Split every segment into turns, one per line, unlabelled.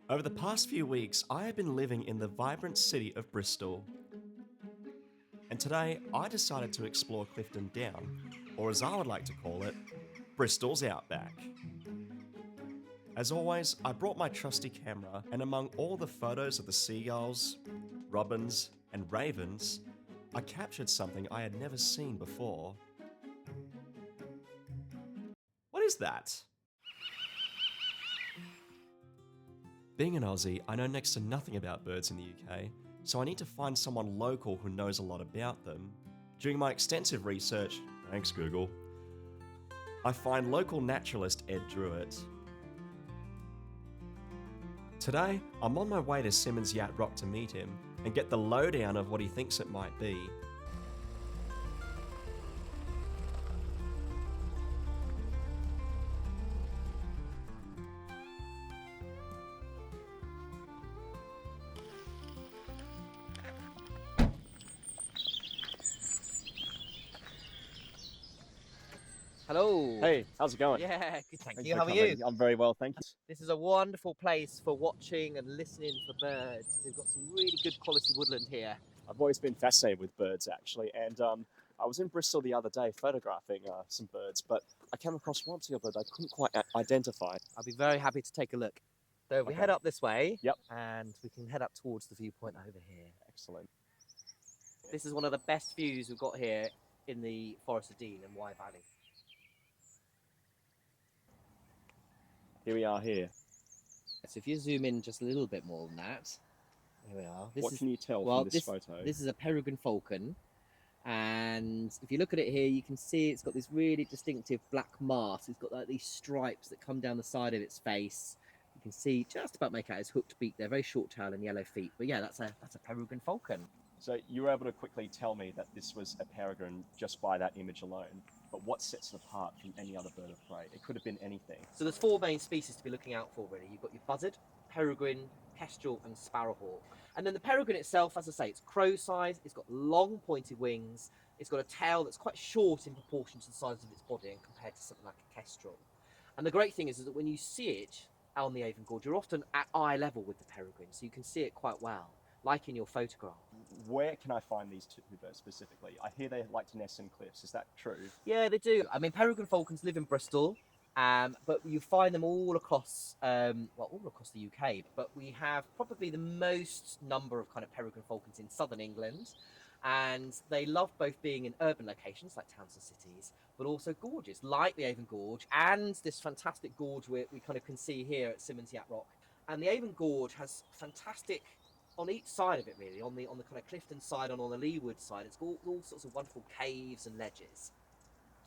Over the past few weeks, I have been living in the vibrant city of Bristol. And today, I decided to explore Clifton Down, or as I would like to call it, Bristol's Outback. As always, I brought my trusty camera, and among all the photos of the seagulls, robins, and ravens, I captured something I had never seen before. What is that? Being an Aussie, I know next to nothing about birds in the UK, so I need to find someone local who knows a lot about them. During my extensive research, thanks Google, I find local naturalist Ed Drewitt. Today, I'm on my way to Simmons Yacht Rock to meet him and get the lowdown of what he thinks it might be.
Hello.
Hey, how's it going?
Yeah, good, thank
Thanks
you.
for
How are
coming.
you?
I'm very well, thank you.
This is a wonderful place for watching and listening for birds. We've got some really good quality woodland here.
I've always been fascinated with birds, actually, and I was in Bristol the other day photographing some birds, but I came across one particular bird I couldn't quite identify.
I'll be very happy to take a look. So we
Okay.
head up this way,
Yep.
and we can head up towards the viewpoint over here.
Excellent.
This is one of the best views we've got here in the Forest of Dean and Wye Valley.
Here we are here.
So if you zoom in just a little bit more than that, here we are.
What can you tell from this photo?
This is a Peregrine Falcon, and if you look at it here, you can see it's got this really distinctive black mask. It's got like these stripes that come down the side of its face. You can see just about make out his hooked beak there, very short tail and yellow feet. But yeah, that's a Peregrine Falcon.
So you were able to quickly tell me that this was a peregrine just by that image alone, but what sets it apart from any other bird of prey? It could have been anything.
So there's four main species to be looking out for, really. You've got your buzzard, peregrine, kestrel and sparrowhawk. And then the peregrine itself, as I say, it's crow size, it's got long pointed wings, it's got a tail that's quite short in proportion to the size of its body and compared to something like a kestrel. And the great thing is that when you see it out on the Avon Gorge, you're often at eye level with the peregrine, so you can see it quite well, like in your photograph.
Where can I find these two birds specifically? I hear they like to nest in cliffs. Is that true?
Yeah, they do. I mean, peregrine falcons live in Bristol, but you find them all across, all across the UK. But we have probably the most number of kind of peregrine falcons in southern England, and they love both being in urban locations like towns and cities, but also gorges like the Avon Gorge and this fantastic gorge we kind of can see here at Simmons Yacht Rock. And the Avon Gorge has fantastic, on each side of it really, on the kind of Clifton side and on the leeward side, it's got all sorts of wonderful caves and ledges.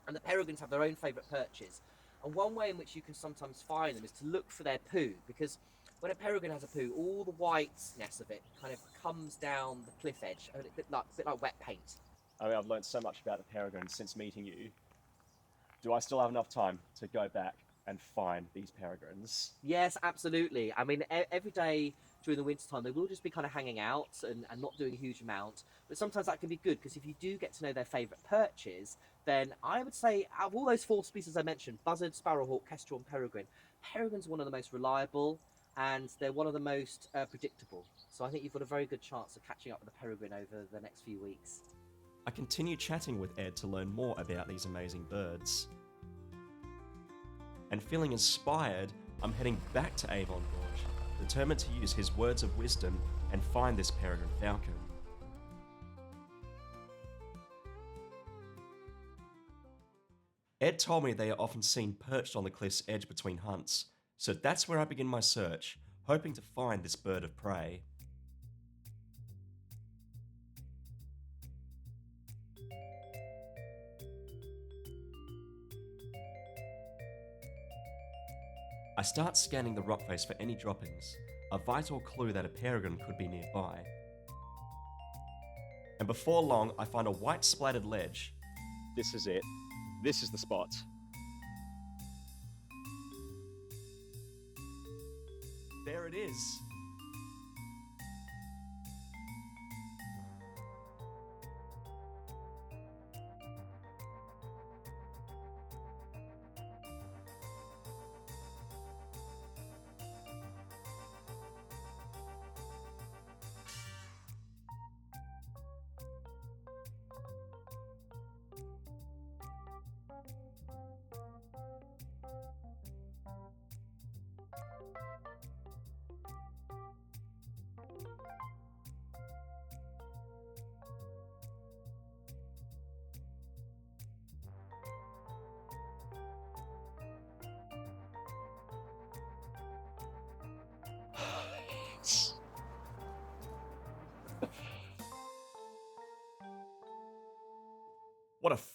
And the peregrines have their own favourite perches. And one way in which you can sometimes find them is to look for their poo, because when a peregrine has a poo, all the whiteness of it kind of comes down the cliff edge, a bit like wet paint.
I mean, I've learned so much about the peregrine since meeting you. Do I still have enough time to go back and find these peregrines?
Yes, absolutely. I mean, every day during the winter time, they will just be kind of hanging out and not doing a huge amount. But sometimes that can be good, because if you do get to know their favourite perches, then I would say out of all those four species I mentioned, buzzard, sparrowhawk, kestrel and peregrine, peregrine's one of the most reliable and they're one of the most predictable. So I think you've got a very good chance of catching up with the peregrine over the next few weeks.
I continue chatting with Ed to learn more about these amazing birds. And feeling inspired, I'm heading back to Avon Gorge, determined to use his words of wisdom and find this peregrine falcon. Ed told me they are often seen perched on the cliff's edge between hunts, so that's where I begin my search, hoping to find this bird of prey. I start scanning the rock face for any droppings, a vital clue that a peregrine could be nearby. And before long, I find a white splattered ledge. This is it. This is the spot. There it is.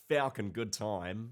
falcon good time.